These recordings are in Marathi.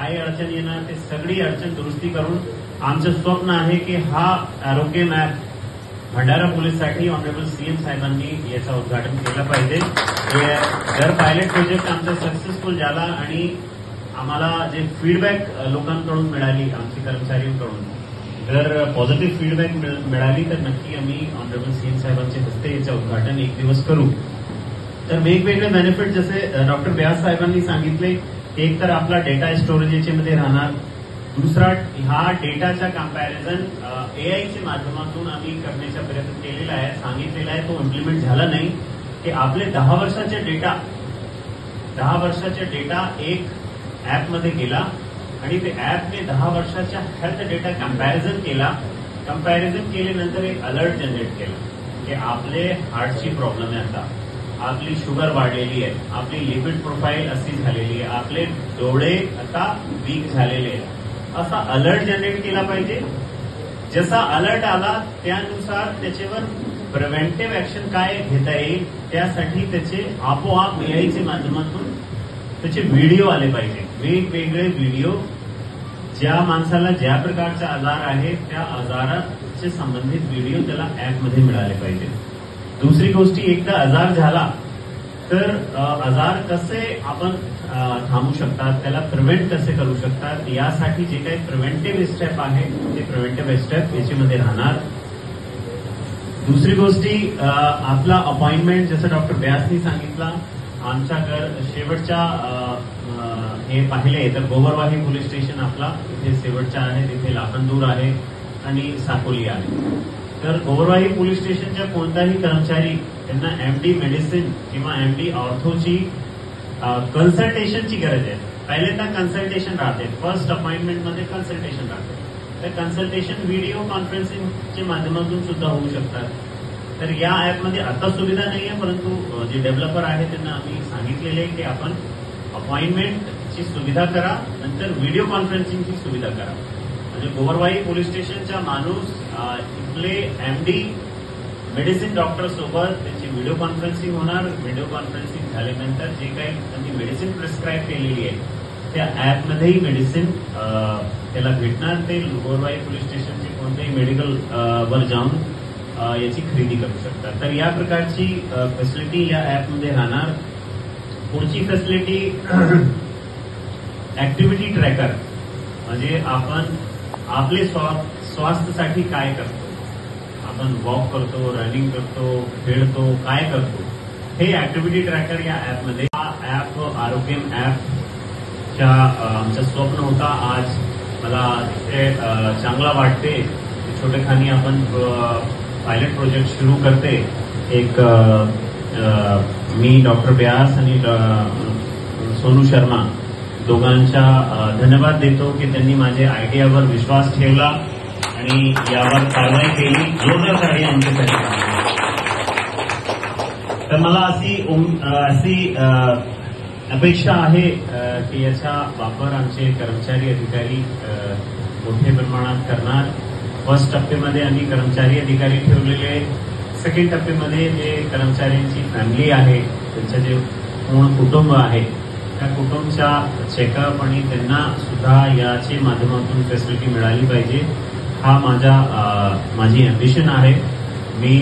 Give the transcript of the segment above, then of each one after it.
काय अडचण येणार ते सगळी अडचण दुरुस्ती करून आमचं स्वप्न आहे की हा आरोग्य मॅप भंडारा पोलीससाठी ऑनरेबल सीएम साहेबांनी याचं उद्घाटन केलं पाहिजे. जर पायलट प्रोजेक्ट आमचा सक्सेसफुल झाला आणि आम्हाला जे फीडबॅक लोकांकडून मिळाली, आमच्या कर्मचाऱ्यांकडून जर पॉझिटिव्ह फीडबॅक मिळाली तर नक्की आम्ही ऑनरेबल सीएम साहेबांच्या हस्ते याचं उद्घाटन एक दिवस करू. तर वेगवेगळे बेनिफिट जसे डॉक्टर व्यास साहेबांनी सांगितले, एक तर आपला डेटा स्टोरेज याच्यामध्ये राहणार, दुसरा हा डेटाचा कम्पॅरिझन एआयच्या माध्यमातून आम्ही करण्याचा प्रयत्न केलेला आहे, सांगितलेला आहे, तो इम्प्लिमेंट झाला नाही की आपले 10 वर्षाचे डेटा एक ऍपमध्ये गेला आणि ते ऍपने 10 वर्षाच्या हेल्थ डेटा कम्पॅरिझन केल्यानंतर एक अलर्ट जनरेट केला की आपले हार्टची प्रॉब्लेम आहे, आता आपली शुगर वाढलेली आहे, आपली लिपिड प्रोफाईल अशी झालेली आहे, आपले डोळे आता वीक झालेले आहेत, असा अलर्ट जनरेट केला पाहिजे. जसा अलर्ट आला त्यानुसार त्याच्यावर प्रिव्हेंटिव्ह ऍक्शन काय घेता येईल त्यासाठी त्याचे आपोआप एआयच्या माध्यमातून त्याचे व्हिडिओ आले पाहिजे. वेगवेगळे व्हिडिओ ज्या माणसाला ज्या प्रकारचा आजार आहे त्या आजाराचे संबंधित व्हिडिओ त्याला ऍपमध्ये मिळाले पाहिजे. दुसरी गोष्टी, एकदा आजार झाला तर आजार कसे आपण थांबू शकतात, त्याला प्रिव्हेंट कसे करू शकतात, यासाठी जे काही प्रिव्हेंटिव्ह स्टेप आहे ते प्रिव्हेंटिव्ह स्टेप याच्यामध्ये राहणार. दुसरी गोष्टी, आपला अपॉइंटमेंट जसं डॉक्टर व्यासनी सांगितलं, आमच्या शेवटच्या हे पाहिले तर गोवरवाही पोलीस स्टेशन आपला इथे शेवटचा आहे, तिथे लाखनदूर आहे आणि साकोली आहे. तर गोवरवाही पोलीस स्टेशनच्या कोणताही कर्मचारी त्यांना एमडी मेडिसिन किंवा एमडी ऑर्थोची कन्सल्टेशनची गरज आहे. पहिले तर कन्सल्टेशन राहते, फर्स्ट अपॉइंटमेंटमध्ये कन्सल्टेशन राहते. तर कन्सल्टेशन व्हिडिओ कॉन्फरन्सिंगच्या माध्यमातून सुद्धा होऊ शकतात. तर या ऍपमध्ये आता सुविधा नाहीये, परंतु जे डेव्हलपर आहे त्यांना आम्ही सांगितलेले आहे की आपण अपॉइंटमेंटची सुविधा करा, नंतर व्हिडिओ कॉन्फरन्सिंगची सुविधा करा. म्हणजे गोवरवाही पोलीस स्टेशनचा माणूस इथले एमडी मेडिसिन डॉक्टर सोबत त्यांची व्हिडिओ कॉन्फरन्सिंग होणार. व्हिडिओ कॉन्फरन्सिंग झाल्यानंतर जे काही त्यांनी मेडिसिन प्रिस्क्राईब केलेली आहे त्या ऍपमध्येही मेडिसिन त्याला भेटणार. ते गोवरवाही पोलीस स्टेशनचे कोणत्याही मेडिकल वर जाऊन याची खरेदी करू शकतात. तर या प्रकारची फॅसिलिटी या ऍपमध्ये राहणार. पुढची फॅसिलिटी ऍक्टिव्हिटी ट्रॅकर, म्हणजे आपण आपले स्वास्थ्यासाठी काय करतो, आपण वॉक करतो, रनिंग करतो, खेळतो, काय करतो, हे ऍक्टिव्हिटी ट्रॅकर या ऍपमध्ये. हा ऍप आरोग्यम ऍपच्या आमचं स्वप्न होता. आज मला ते चांगला वाटते. छोटेखानी आपण पायलट प्रोजेक्ट सुरू करते. एक मी डॉक्टर व्यास आणि सोनू शर्मा दोघांचा धन्यवाद देतो की त्यांनी माझ्या आयडियावर विश्वास ठेवला आणि यावर कारवाई केली, जोरदार आमच्यासाठी. तर मला अशी अपेक्षा आहे की याचा वापर आमचे कर्मचारी अधिकारी मोठ्या प्रमाणात करणार. फर्स्ट टप्प्यामध्ये आम्ही कर्मचारी अधिकारी ठेवलेले, सेकंड टप्प्यामध्ये जे कर्मचाऱ्यांची फॅमिली आहे, त्यांचं जे पूर्ण कुटुंब आहे त्या कुटुंबाचा चेकअप आणि त्यांना सुद्धा याच्या माध्यमातून फॅसिलिटी मिळाली पाहिजे. हा माझी अॅम्बिशन आहे. मी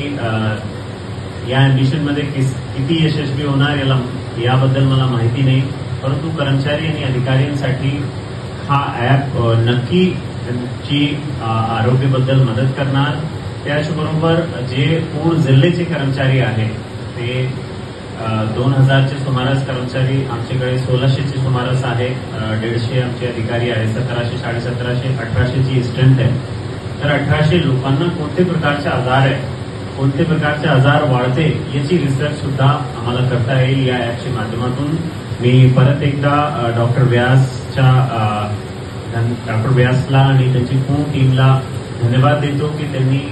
या अॅम्बिशनमध्ये किती यशस्वी होणार याबद्दल मला माहिती नाही, परंतु कर्मचारी आणि अधिकाऱ्यांसाठी हा ऍप नक्की त्यांची आरोग्याबद्दल मदत करणार. त्याचबरोबर जे पूर्ण जिल्ह्याचे कर्मचारी आहेत ते 2000चे सुमारास कर्मचारी आमच्याकडे, 1600चे सुमारास आहे, 150 आमचे अधिकारी आहेत, 1700, 1750, 1800ची स्ट्रेंथ आहे. तर 1800 लोकांना कोणत्या प्रकारचे आजार आहे, कोणत्या प्रकारचे आजार वाढते याची रिसर्च सुद्धा आम्हाला करता येईल या ऍपच्या माध्यमातून. मी परत एकदा डॉक्टर व्यासला आणि त्यांची पूर्ण टीमला धन्यवाद देतो की त्यांनी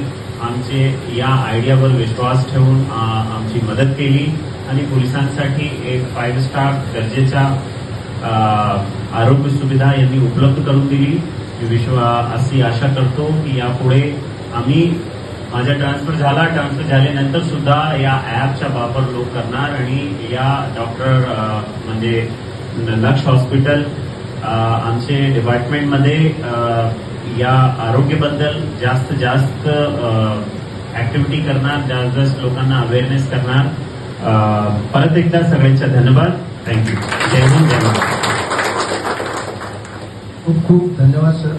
आमचे या आयडियावर विश्वास ठेवून आमची मदत केली आणि पोलिसांसाठी एक 5 स्टार दर्जेचा आरोग्य सुविधा यांनी उपलब्ध करून दिली. अशी आशा करतो की यापुढे आम्ही माझा ट्रान्सफर झाल्यानंतर सुद्धा या ऍपचा वापर लोक करणार आणि या डॉक्टर म्हणजे लक्ष हॉस्पिटल आमचे डिपार्टमेंटमध्ये या आरोग्याबद्दल जास्त ऍक्टिव्हिटी करणार, जास्त लोकांना अवेअरनेस करणार. परत एकदा सगळ्यांचा धन्यवाद. थँक्यू. जय हिंद, जय महाराष्ट्र. खूप खूप धन्यवाद सर.